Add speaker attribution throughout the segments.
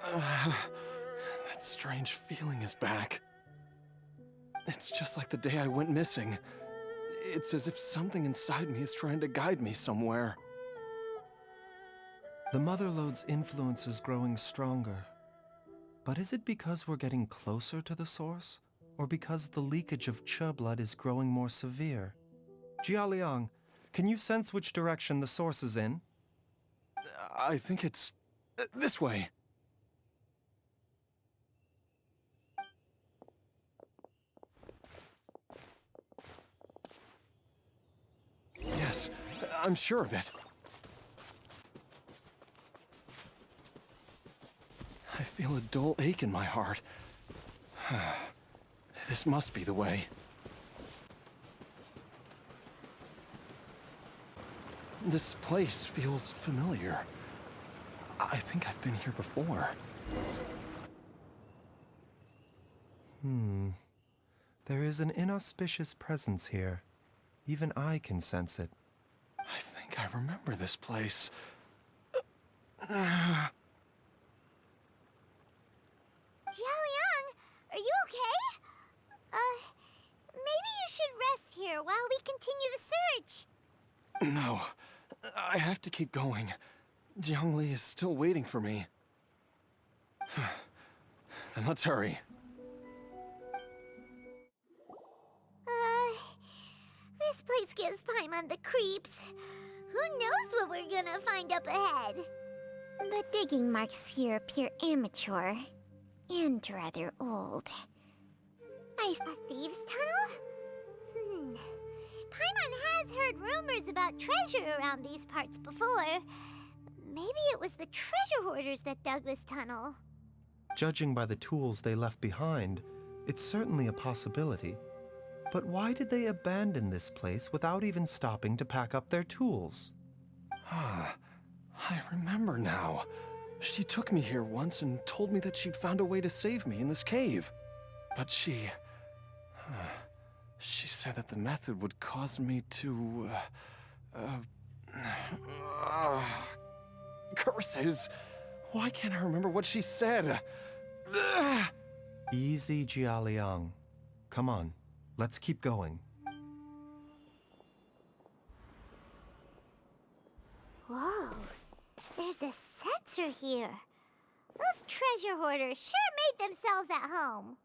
Speaker 1: That strange feeling is back. It's just like the day I went missing. It's as if something inside me is trying to guide me somewhere.
Speaker 2: The Motherlode's influence is growing stronger. But is it because we're getting closer to the source? Or because the leakage of Che blood is growing more severe? Jialiang, can you sense which direction the source is in?
Speaker 1: I think it's this way. Yes, I'm sure of it. I feel a dull ache in my heart. This must be the way. This place feels familiar. I think I've been here before.
Speaker 2: There is an inauspicious presence here. Even I can sense it.
Speaker 1: I think I remember this place.
Speaker 3: Jialiang, are you okay? Maybe you should rest here while we continue the search.
Speaker 1: No, I have to keep going. Jiangli is still waiting for me. Then let's hurry.
Speaker 3: This place gives Paimon the creeps. Who knows what we're gonna find up ahead? The digging marks here appear immature and rather old. A thieves' tunnel? Paimon has heard rumors about treasure around these parts before. Maybe it was the treasure hoarders that dug this tunnel.
Speaker 2: Judging by the tools they left behind, it's certainly a possibility. But why did they abandon this place without even stopping to pack up their tools?
Speaker 1: I remember now. She took me here once and told me that she'd found a way to save me in this cave. But she said that the method would cause me to, curses! Why can't I remember what she said?
Speaker 2: Easy, Jialiang. Come on, let's keep going.
Speaker 3: Whoa, there's a sensor here. Those treasure hoarders sure made themselves at home.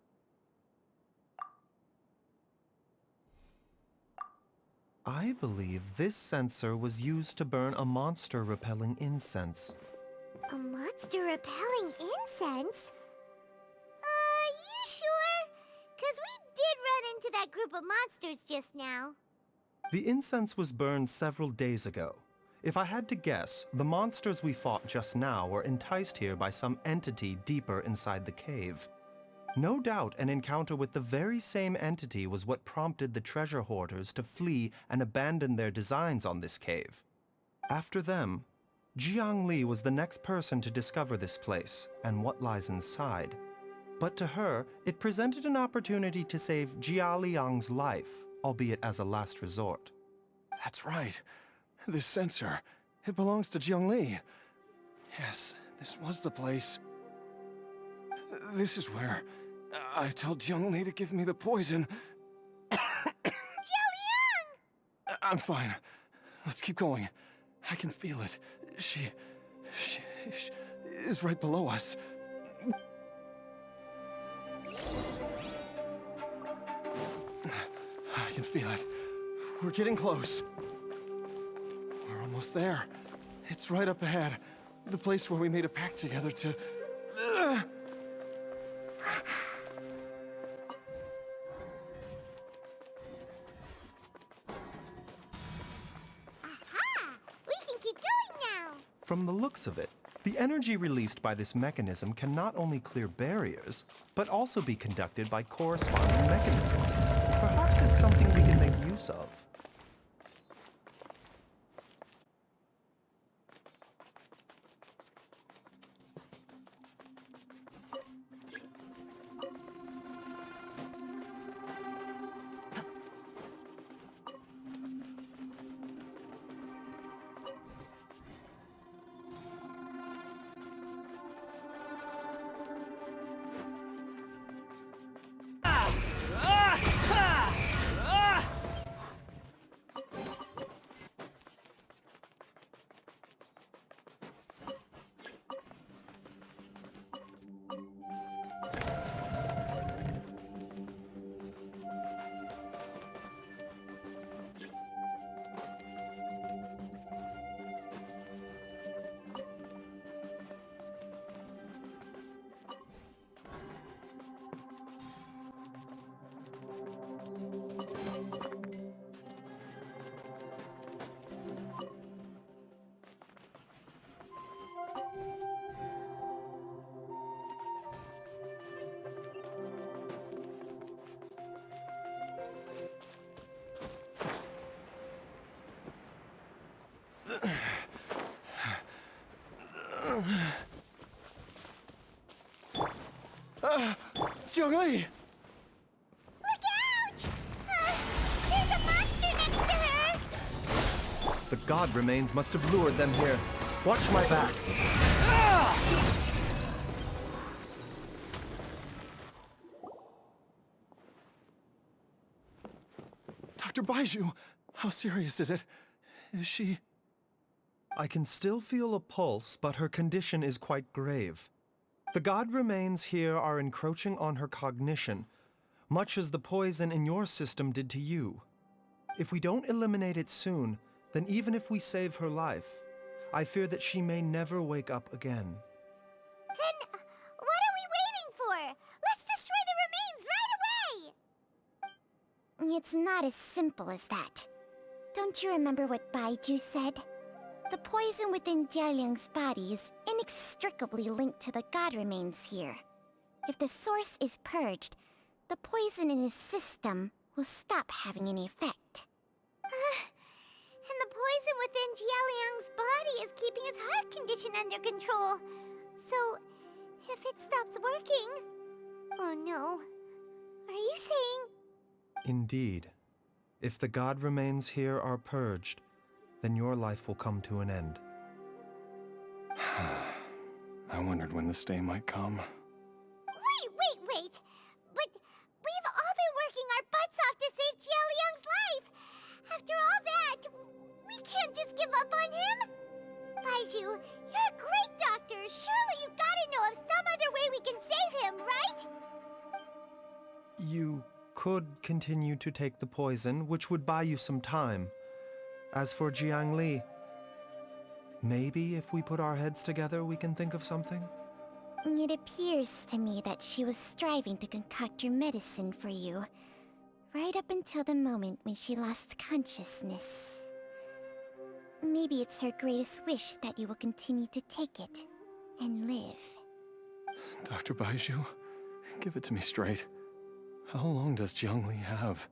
Speaker 2: I believe this sensor was used to burn a monster-repelling incense.
Speaker 3: A monster repelling incense? You sure? 'Cause we did run into that group of monsters just now.
Speaker 2: The incense was burned several days ago. If I had to guess, the monsters we fought just now were enticed here by some entity deeper inside the cave. No doubt an encounter with the very same entity was what prompted the treasure hoarders to flee and abandon their designs on this cave. After them, Jiangli was the next person to discover this place and what lies inside. But to her, it presented an opportunity to save Jialiang's life, albeit as a last resort.
Speaker 1: That's right. This sensor, it belongs to Jiangli. Yes, this was the place. This is where I told Jiangli to give me the poison.
Speaker 3: Jialiang!
Speaker 1: I'm fine. Let's keep going. I can feel it. She is right below us. I can feel it. We're getting close. We're almost there. It's right up ahead. The place where we made a pact together to...
Speaker 3: Aha! We can keep going now.
Speaker 2: From the looks of it, the energy released by this mechanism can not only clear barriers, but also be conducted by corresponding mechanisms. Perhaps it's something we can make use of.
Speaker 1: Jiangli!
Speaker 3: Look out! There's a monster next to her!
Speaker 2: The god remains must have lured them here. Watch my back.
Speaker 1: Dr. Baizhu, how serious is it? Is she...
Speaker 2: I can still feel a pulse, but her condition is quite grave. The god remains here are encroaching on her cognition, much as the poison in your system did to you. If we don't eliminate it soon, then even if we save her life, I fear that she may never wake up again.
Speaker 3: Then what are we waiting for? Let's destroy the remains right away! It's not as simple as that. Don't you remember what Baizhu said? The poison within Jialiang's body is inextricably linked to the god remains here. If the source is purged, the poison in his system will stop having any effect. And the poison within Jialiang's body is keeping his heart condition under control. So, if it stops working... Oh no. Are you saying...
Speaker 2: Indeed. If the god remains here are purged, then your life will come to an end.
Speaker 1: I wondered when this day might come.
Speaker 3: Wait! But we've all been working our butts off to save Jialiang's life! After all that, we can't just give up on him! Baizhu, you're a great doctor! Surely you gotta know of some other way we can save him, right?
Speaker 2: You could continue to take the poison, which would buy you some time. As for Jiangli, maybe if we put our heads together, we can think of something?
Speaker 3: It appears to me that she was striving to concoct your medicine for you, right up until the moment when she lost consciousness. Maybe it's her greatest wish that you will continue to take it and live.
Speaker 1: Dr. Baizhu, give it to me straight. How long does Jiangli have?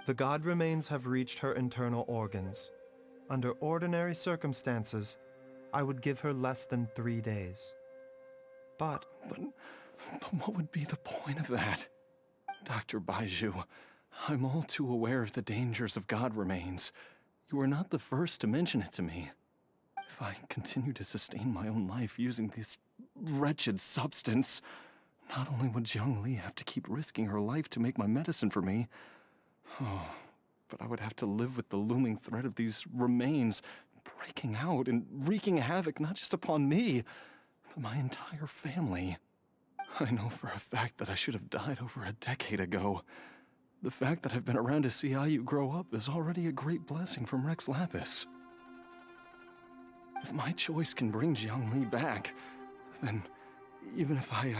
Speaker 2: The god remains have reached her internal organs. Under ordinary circumstances, I would give her less than 3 days. But
Speaker 1: what would be the point of that? Dr. Baizhu, I'm all too aware of the dangers of god remains. You are not the first to mention it to me. If I continue to sustain my own life using this wretched substance, not only would Jiangli have to keep risking her life to make my medicine for me, but I would have to live with the looming threat of these remains breaking out and wreaking havoc not just upon me, but my entire family. I know for a fact that I should have died over a decade ago. The fact that I've been around to see Ayu grow up is already a great blessing from Rex Lapis. If my choice can bring Jiangli back, then even if I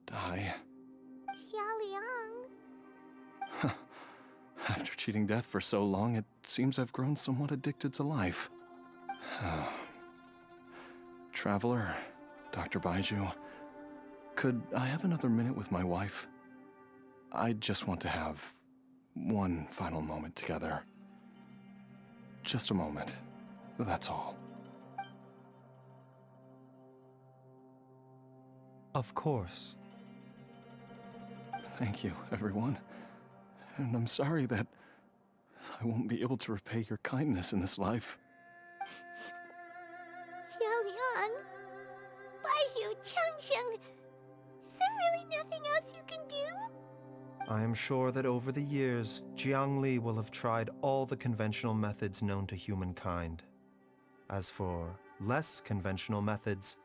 Speaker 1: die...
Speaker 3: Jialiang...
Speaker 1: After cheating death for so long, it seems I've grown somewhat addicted to life. Traveler, Dr. Baizhu, could I have another minute with my wife? I just want to have one final moment together. Just a moment, that's all.
Speaker 2: of course.
Speaker 1: Thank you, everyone. And I'm sorry that I won't be able to repay your kindness in this life.
Speaker 3: Jialiang, Baizhu, Changsheng, is there really nothing else you can do?
Speaker 2: I am sure that over the years, Jiangli will have tried all the conventional methods known to humankind. As for less conventional methods,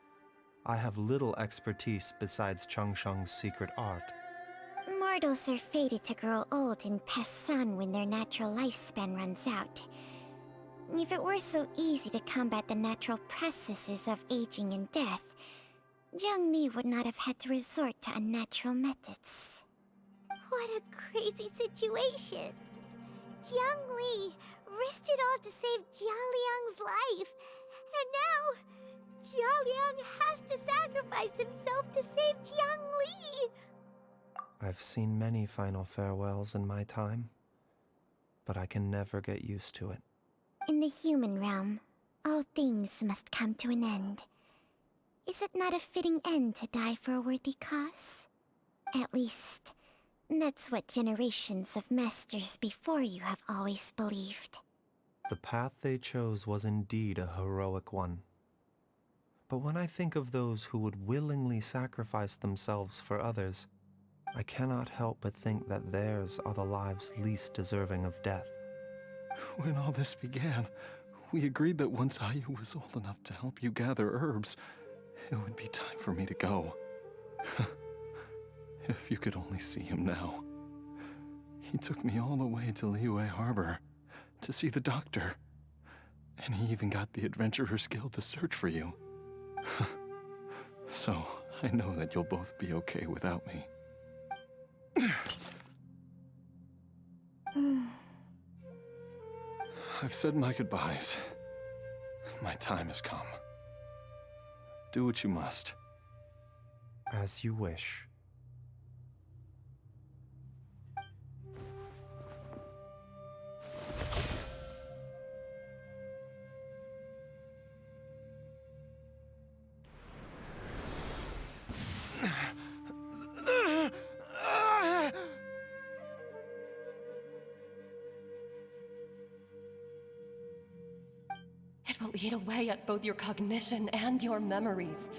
Speaker 2: I have little expertise besides Changsheng's secret art.
Speaker 3: Mortals are fated to grow old and pass on when their natural lifespan runs out. If it were so easy to combat the natural processes of aging and death, Jiangli would not have had to resort to unnatural methods. What a crazy situation! Jiangli risked it all to save Jialiang's life, and now Jialiang has to sacrifice himself to save Jiangli!
Speaker 2: I've seen many final farewells in my time, but I can never get used to it.
Speaker 3: In the human realm, all things must come to an end. Is it not a fitting end to die for a worthy cause? At least, that's what generations of masters before you have always believed.
Speaker 2: The path they chose was indeed a heroic one. But when I think of those who would willingly sacrifice themselves for others, I cannot help but think that theirs are the lives least deserving of death.
Speaker 1: When all this began, we agreed that once Ayu was old enough to help you gather herbs, it would be time for me to go. If you could only see him now. He took me all the way to Liyue Harbor to see the doctor. And he even got the Adventurers Guild to search for you. So, I know that you'll both be okay without me. I've said my goodbyes. My time has come. Do what you must.
Speaker 2: As you wish.
Speaker 4: It will eat away at both your cognition and your memories.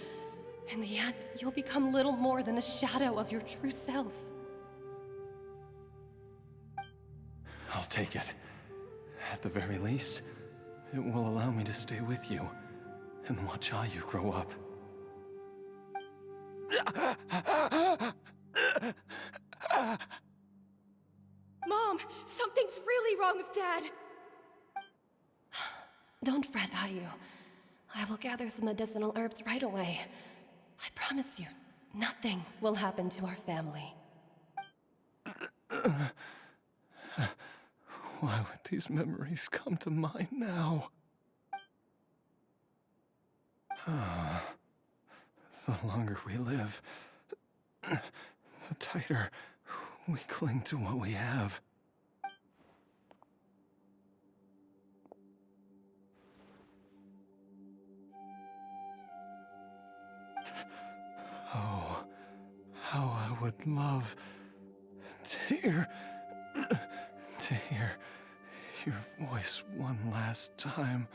Speaker 4: In the end, you'll become little more than a shadow of your true self.
Speaker 1: I'll take it. At the very least, it will allow me to stay with you and watch Ayu grow up.
Speaker 4: Mom, something's really wrong with Dad. Don't fret, Ayu. I will gather some medicinal herbs right away. I promise you, nothing will happen to our family.
Speaker 1: Why would these memories come to mind now? The longer we live, the tighter we cling to what we have. Oh, how I would love to hear your voice one last time.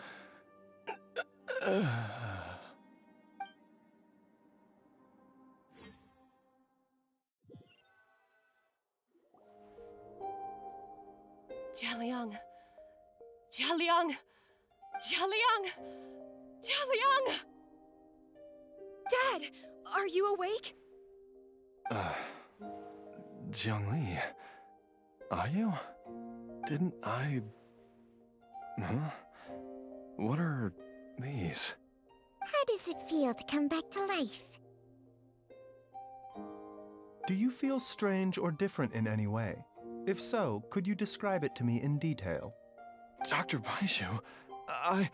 Speaker 4: Jialiang! Jialiang! Jialiang! Jialiang! Dad, are you awake?
Speaker 1: Jiangli, are you? Didn't I... Huh? What are these?
Speaker 3: How does it feel to come back to life?
Speaker 2: Do you feel strange or different in any way? If so, could you describe it to me in detail?
Speaker 1: Dr. Baizhu, I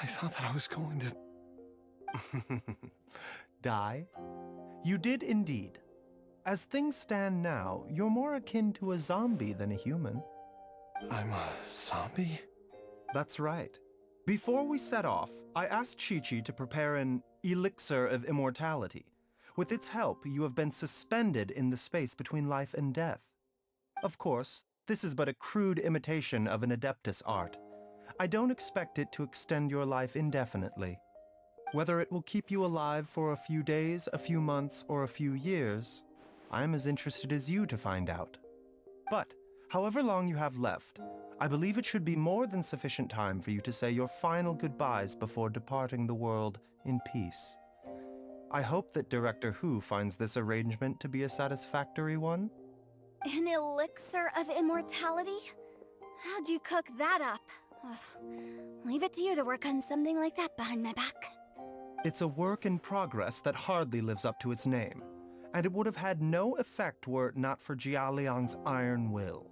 Speaker 1: thought that I was going to...
Speaker 2: Die? You did indeed. As things stand now, you're more akin to a zombie than a human.
Speaker 1: I'm a zombie?
Speaker 2: That's right. Before we set off, I asked Qiqi to prepare an elixir of immortality. With its help, you have been suspended in the space between life and death. Of course, this is but a crude imitation of an adeptus art. I don't expect it to extend your life indefinitely. Whether it will keep you alive for a few days, a few months, or a few years, I'm as interested as you to find out. But, however long you have left, I believe it should be more than sufficient time for you to say your final goodbyes before departing the world in peace. I hope that Director Hu finds this arrangement to be a satisfactory one.
Speaker 5: An elixir of immortality? How'd you cook that up? Ugh. Leave it to you to work on something like that behind my back.
Speaker 2: It's a work in progress that hardly lives up to its name, and it would have had no effect were it not for Jialiang's iron will.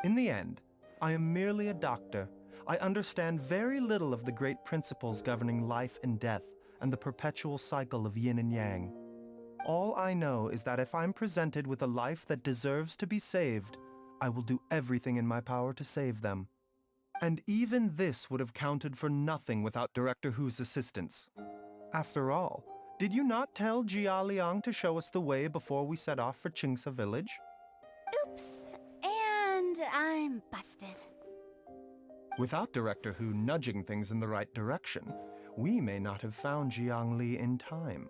Speaker 2: In the end, I am merely a doctor. I understand very little of the great principles governing life and death and the perpetual cycle of yin and yang. All I know is that if I'm presented with a life that deserves to be saved, I will do everything in my power to save them. And even this would have counted for nothing without Director Hu's assistance. After all, did you not tell Jia Liang to show us the way before we set off for Qingce village?
Speaker 5: Oops. And I'm busted.
Speaker 2: Without Director Hu nudging things in the right direction, we may not have found Jiangli in time.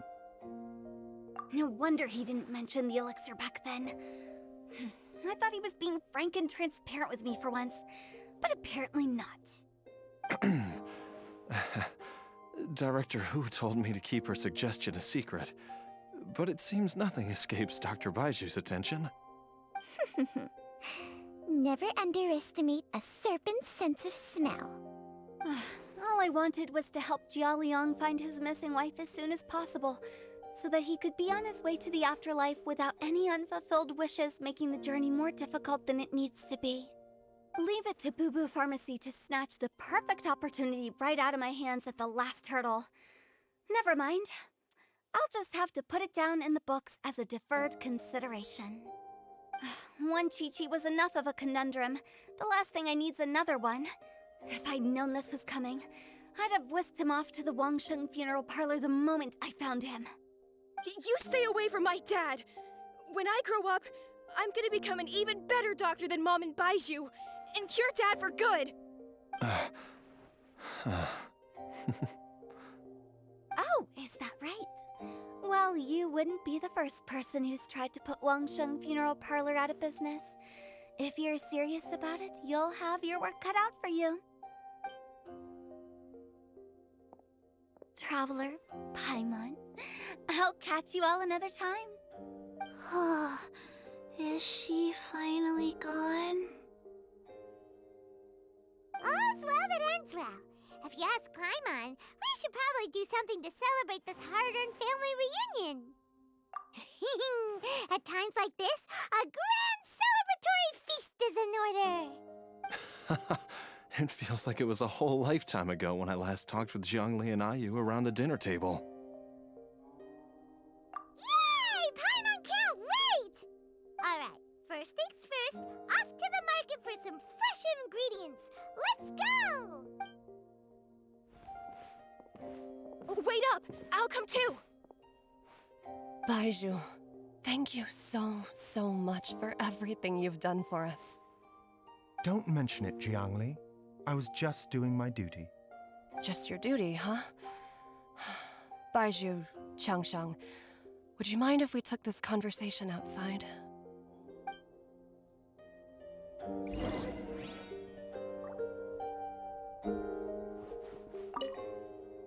Speaker 5: No wonder he didn't mention the elixir back then. I thought he was being frank and transparent with me for once, but apparently not.
Speaker 1: Director Hu told me to keep her suggestion a secret, but it seems nothing escapes Dr. Baiju's attention.
Speaker 3: Never underestimate a serpent's sense of smell.
Speaker 5: All I wanted was to help Jia Liang find his missing wife as soon as possible, so that he could be on his way to the afterlife without any unfulfilled wishes making the journey more difficult than it needs to be. Leave it to Boo Boo Pharmacy to snatch the perfect opportunity right out of my hands at the last hurdle. Never mind. I'll just have to put it down in the books as a deferred consideration. One qiqi was enough of a conundrum. The last thing I need's another one. If I'd known this was coming, I'd have whisked him off to the Wangsheng funeral parlor the moment I found him.
Speaker 6: You stay away from my dad! When I grow up, I'm gonna become an even better doctor than Mom and Baizhu, and cure Dad for good!
Speaker 5: Oh, is that right? Well, you wouldn't be the first person who's tried to put Wangsheng funeral parlor out of business. If you're serious about it, you'll have your work cut out for you. Traveler, paimon, I'll catch you all another time.
Speaker 3: Oh, is she finally gone? All's well that ends well. If you ask Paimon, we should probably do something to celebrate this hard-earned family reunion. At times like this, a grand celebratory feast is in order.
Speaker 1: It feels like it was a whole lifetime ago when I last talked with Zhongli and Ayu around the dinner table.
Speaker 3: Yay! Paimon can't wait! Alright, first things first, off to the market for some fresh ingredients. Let's go!
Speaker 6: Wait up! I'll come too!
Speaker 4: Baizhu, thank you so much for everything you've done for us.
Speaker 2: Don't mention it, Jiangli. I was just doing my duty.
Speaker 4: Just your duty, huh? Baizhu, Changsheng, would you mind if we took this conversation outside?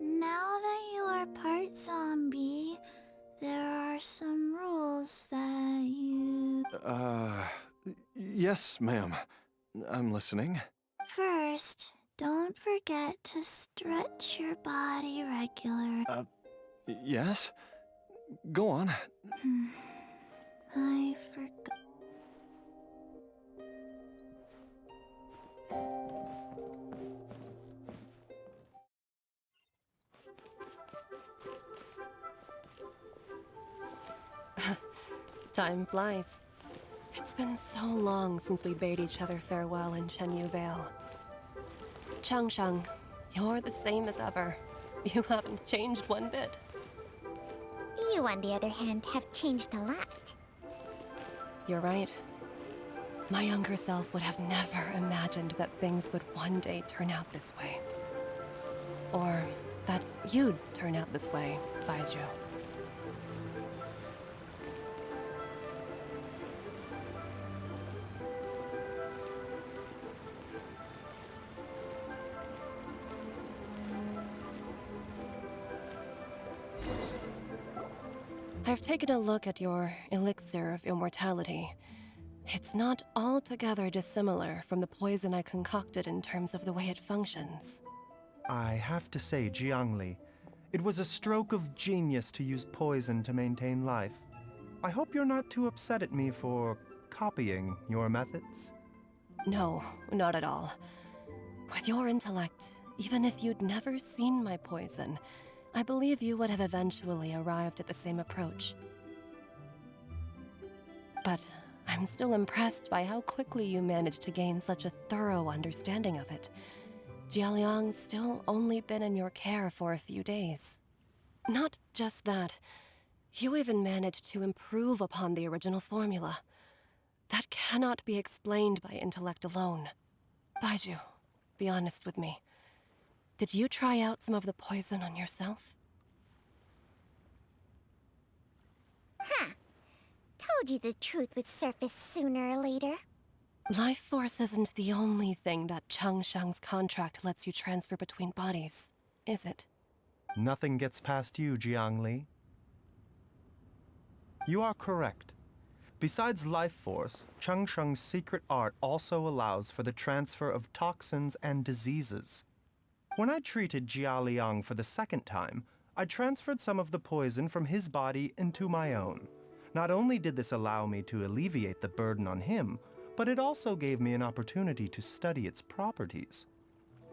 Speaker 3: Now that you are part zombie, there are some rules that you...
Speaker 1: Yes, ma'am. I'm listening.
Speaker 3: First, don't forget to stretch your body regularly.
Speaker 1: Yes? Go on.
Speaker 3: I forgot.
Speaker 4: Time flies. It's been so long since we bade each other farewell in Shenyu Vale. Changsheng, you're the same as ever. You haven't changed one bit.
Speaker 3: You, on the other hand, have changed a lot.
Speaker 4: You're right. My younger self would have never imagined that things would one day turn out this way. Or that you'd turn out this way, Baizhu. I've taken a look at your elixir of immortality. It's not altogether dissimilar from the poison I concocted in terms of the way it functions.
Speaker 2: I have to say, Jiangli, it was a stroke of genius to use poison to maintain life. I hope you're not too upset at me for copying your methods.
Speaker 4: No, not at all. With your intellect, even if you'd never seen my poison, I believe you would have eventually arrived at the same approach. But I'm still impressed by how quickly you managed to gain such a thorough understanding of it. Jialiang's still only been in your care for a few days. Not just that, you even managed to improve upon the original formula. That cannot be explained by intellect alone. Baizhu, be honest with me. Did you try out some of the poison on yourself?
Speaker 3: Huh. Told you the truth would surface sooner or later.
Speaker 4: Life force isn't the only thing that Changshang's contract lets you transfer between bodies, is it?
Speaker 2: Nothing gets past you, Jiangli. You are correct. Besides life force, Changsheng's secret art also allows for the transfer of toxins and diseases. When I treated Jialiang for the second time, I transferred some of the poison from his body into my own. Not only did this allow me to alleviate the burden on him, but it also gave me an opportunity to study its properties.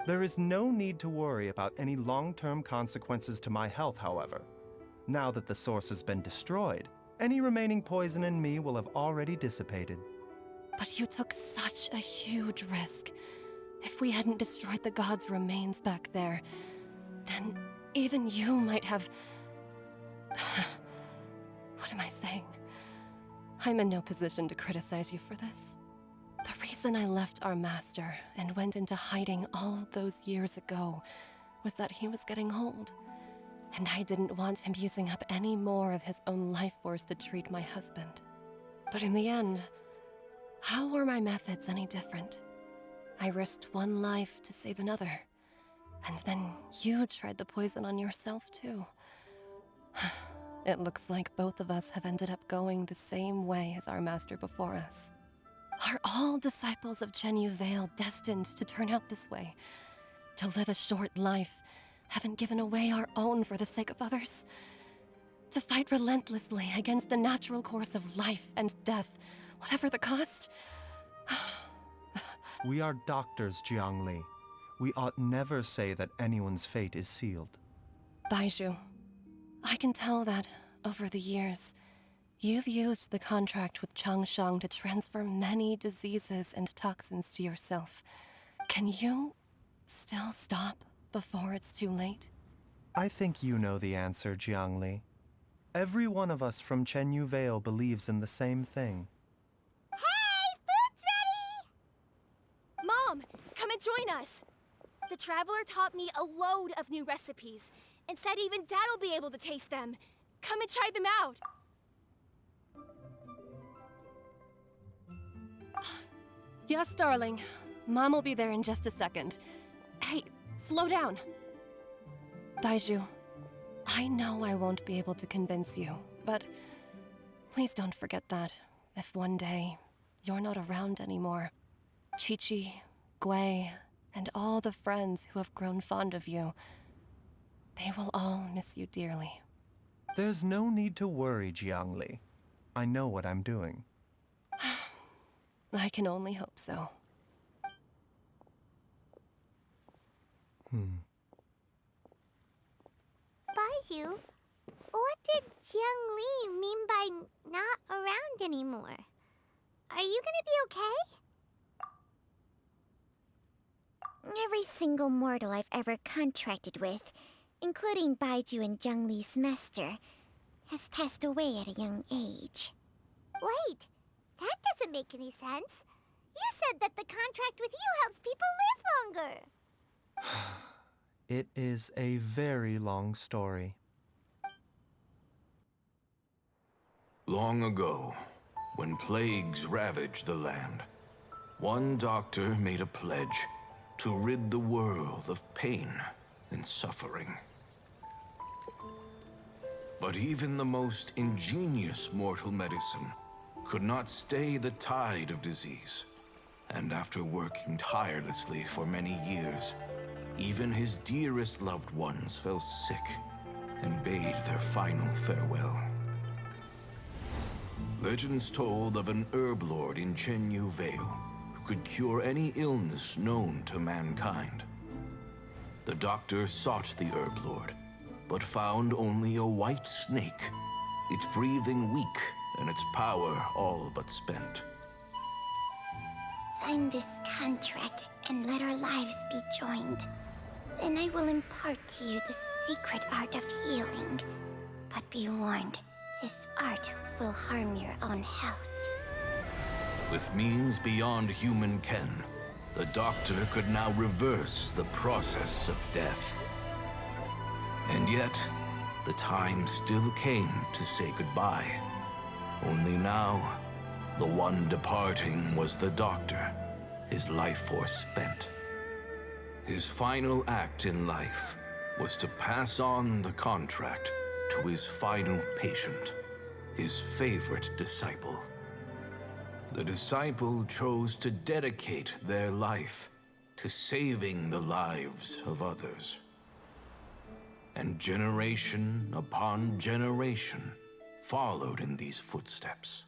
Speaker 2: There is no need to worry about any long-term consequences to my health, however. Now that the source has been destroyed, any remaining poison in me will have already dissipated.
Speaker 4: But you took such a huge risk. If we hadn't destroyed the god's remains back there, then even you might have... What am I saying? I'm in no position to criticize you for this. The reason I left our master and went into hiding all those years ago was that he was getting old, and I didn't want him using up any more of his own life force to treat my husband. But in the end, how were my methods any different? I risked one life to save another, and then you tried the poison on yourself too. It looks like both of us have ended up going the same way as our master before us. Are all disciples of Chenyu Vale destined to turn out this way? To live a short life, having given away our own for the sake of others? To fight relentlessly against the natural course of life and death, whatever the cost?
Speaker 2: We are doctors, Jiangli. We ought never say that anyone's fate is sealed.
Speaker 4: Baizhu, I can tell that, over the years, you've used the contract with Changshang to transfer many diseases and toxins to yourself. Can you still stop before it's too late?
Speaker 2: I think you know the answer, Jiangli. Every one of us from Chenyu Vale believes in the same thing.
Speaker 3: Hey, food's ready!
Speaker 6: Mom, come and join us. The traveler taught me a load of new recipes and said even Dad'll be able to taste them. Come and try them out.
Speaker 4: Yes, darling. Mom will be there in just a second. Hey, slow down. Baizhu, I know I won't be able to convince you, but please don't forget that if one day you're not around anymore, Qiqi, Gui, and all the friends who have grown fond of you, they will all miss you dearly.
Speaker 2: There's no need to worry, Jiangli. I know what I'm doing.
Speaker 4: I can only hope so.
Speaker 3: Baizhu, what did Jiang Li mean by not around anymore? Are you gonna be okay? Every single mortal I've ever contracted with, including Baizhu and Jiang Li's master, has passed away at a young age. Wait, that doesn't make any sense. You said that the contract with you helps people live longer.
Speaker 2: It is a very long story.
Speaker 7: Long ago, when plagues ravaged the land, one doctor made a pledge to rid the world of pain and suffering. But even the most ingenious mortal medicine could not stay the tide of disease. And after working tirelessly for many years, even his dearest loved ones fell sick and bade their final farewell. Legends told of an herb lord in Chenyu Vale who could cure any illness known to mankind. The doctor sought the herb lord, but found only a white snake, its breathing weak and its power all but spent.
Speaker 3: sign this contract and let our lives be joined, then I will impart to you the secret art of healing. But be warned, this art will harm your own health.
Speaker 7: With means beyond human ken, the doctor could now reverse the process of death. And yet, the time still came to say goodbye. Only now, the one departing was the doctor, his life force spent. His final act in life was to pass on the contract to his final patient, his favorite disciple. The disciple chose to dedicate their life to saving the lives of others. And generation upon generation followed in these footsteps.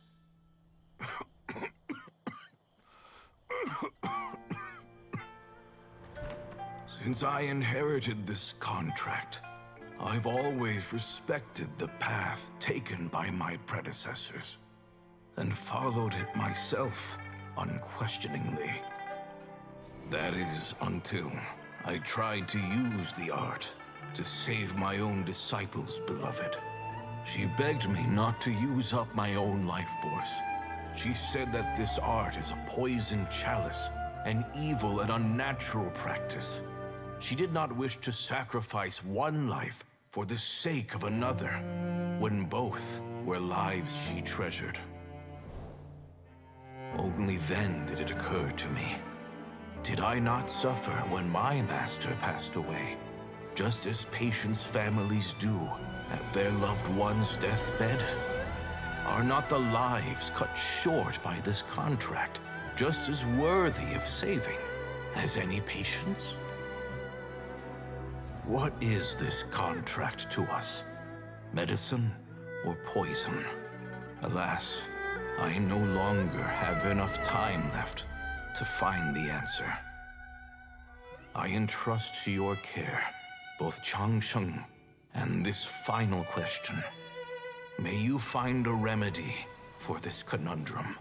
Speaker 7: Since I inherited this contract, I've always respected the path taken by my predecessors, and followed it myself unquestioningly. That is until I tried to use the art to save my own disciple's beloved. She begged me not to use up my own life force. She said that this art is a poisoned chalice, an evil and unnatural practice. She did not wish to sacrifice one life for the sake of another, when both were lives she treasured. Only then did it occur to me. Did I not suffer when my master passed away, just as patients' families do at their loved one's deathbed? Are not the lives cut short by this contract just as worthy of saving as any patient's? What is this contract to us? Medicine or poison? Alas, I no longer have enough time left to find the answer. I entrust to your care both Changsheng and this final question. May you find a remedy for this conundrum,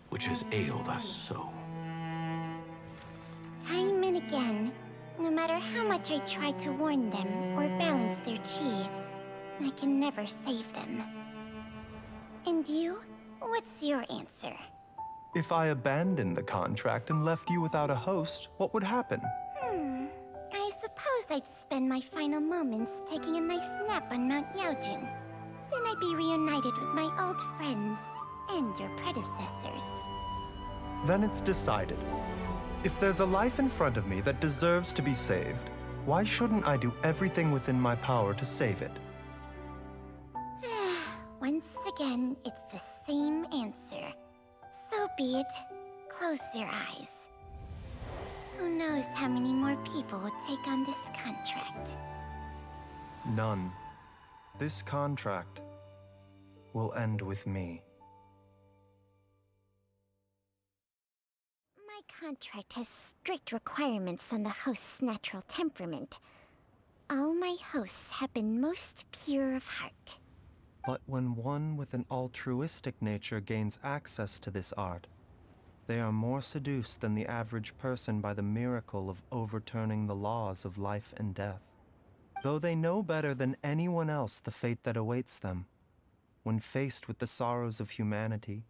Speaker 7: which has ailed us so.
Speaker 3: Time and again, no matter how much I try to warn them or balance their chi, I can never save them. And you? What's your answer?
Speaker 2: If I abandoned the contract and left you without a host, what would happen?
Speaker 3: I suppose I'd spend my final moments taking a nice nap on Mount Yaojun. Then I'd be reunited with my old friends and your predecessors.
Speaker 2: Then it's decided. If there's a life in front of me that deserves to be saved, why shouldn't I do everything within my power to save it?
Speaker 3: Once again, it's the same answer. So be it. Close your eyes. Who knows how many more people will take on this contract?
Speaker 2: None. This contract will end with me.
Speaker 3: My contract has strict requirements on the host's natural temperament. All my hosts have been most pure of heart.
Speaker 2: But when one with an altruistic nature gains access to this art, they are more seduced than the average person by the miracle of overturning the laws of life and death. Though they know better than anyone else the fate that awaits them, when faced with the sorrows of humanity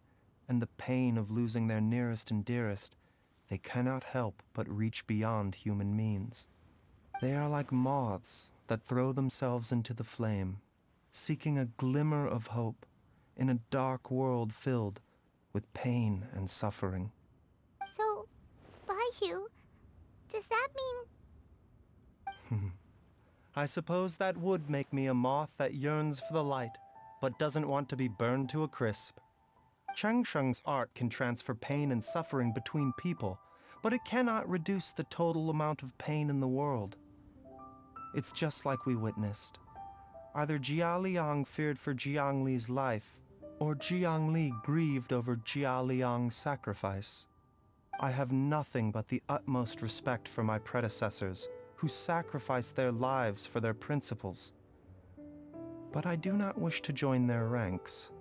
Speaker 2: and the pain of losing their nearest and dearest, they cannot help but reach beyond human means. They are like moths that throw themselves into the flame, seeking a glimmer of hope in a dark world filled with pain and suffering.
Speaker 3: So, Baizhu, does that mean...
Speaker 2: I suppose that would make me a moth that yearns for the light, but doesn't want to be burned to a crisp. Changsheng's art can transfer pain and suffering between people, but it cannot reduce the total amount of pain in the world. It's just like we witnessed. Either Jia Liang feared for Jiang Li's life, or Jiang Li grieved over Jia Liang's sacrifice. I have nothing but the utmost respect for my predecessors, who sacrificed their lives for their principles. But I do not wish to join their ranks,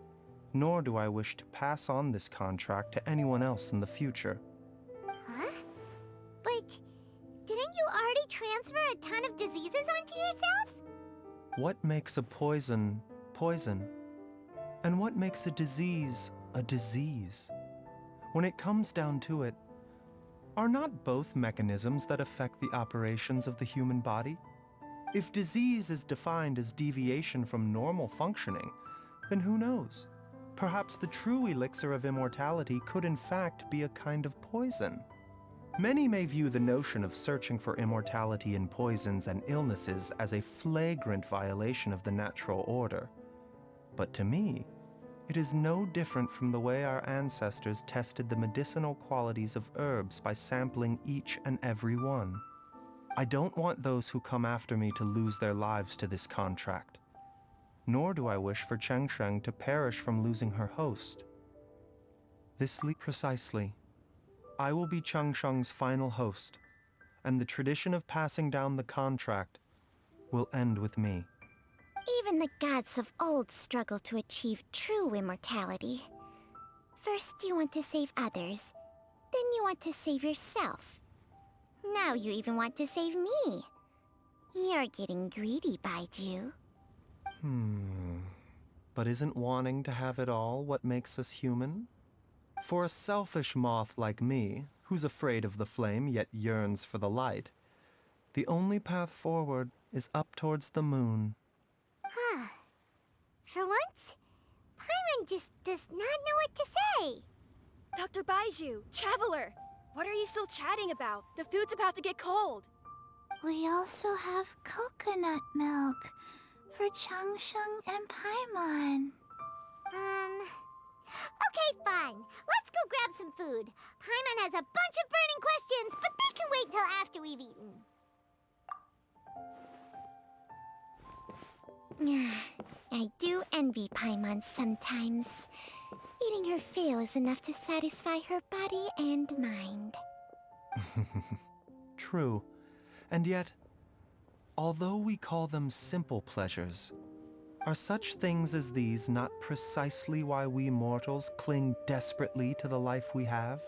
Speaker 2: nor do I wish to pass on this contract to anyone else in the future.
Speaker 3: transfer a ton of diseases onto yourself?
Speaker 2: What makes a poison poison? And what makes a disease a disease? When it comes down to it, are not both mechanisms that affect the operations of the human body? If disease is defined as deviation from normal functioning, then who knows? Perhaps the true elixir of immortality could in fact be a kind of poison. Many may view the notion of searching for immortality in poisons and illnesses as a flagrant violation of the natural order. But to me, it is no different from the way our ancestors tested the medicinal qualities of herbs by sampling each and every one. I don't want those who come after me to lose their lives to this contract. Nor do I wish for Chengsheng to perish from losing her host. Precisely. I will be Chengsheng's final host, and the tradition of passing down the contract will end with me.
Speaker 3: Even the gods of old struggle to achieve true immortality. First you want to save others, then you want to save yourself. Now you even want to save me. You're getting greedy, Baizhu.
Speaker 2: But isn't wanting to have it all what makes us human? For a selfish moth like me, who's afraid of the flame yet yearns for the light, the only path forward is up towards the moon.
Speaker 3: For once, Paimon just does not know what to say.
Speaker 6: Dr. Baizhu, Traveler, what are you still chatting about? The food's about to get cold.
Speaker 3: We also have coconut milk for Changsheng and Paimon. Okay, fine. Let's go grab some food. Paimon has a bunch of burning questions, but they can wait till after we've eaten. I do envy Paimon sometimes. Eating her fill is enough to satisfy her body and mind.
Speaker 2: True. And yet, although we call them simple pleasures, are such things as these not precisely why we mortals cling desperately to the life we have?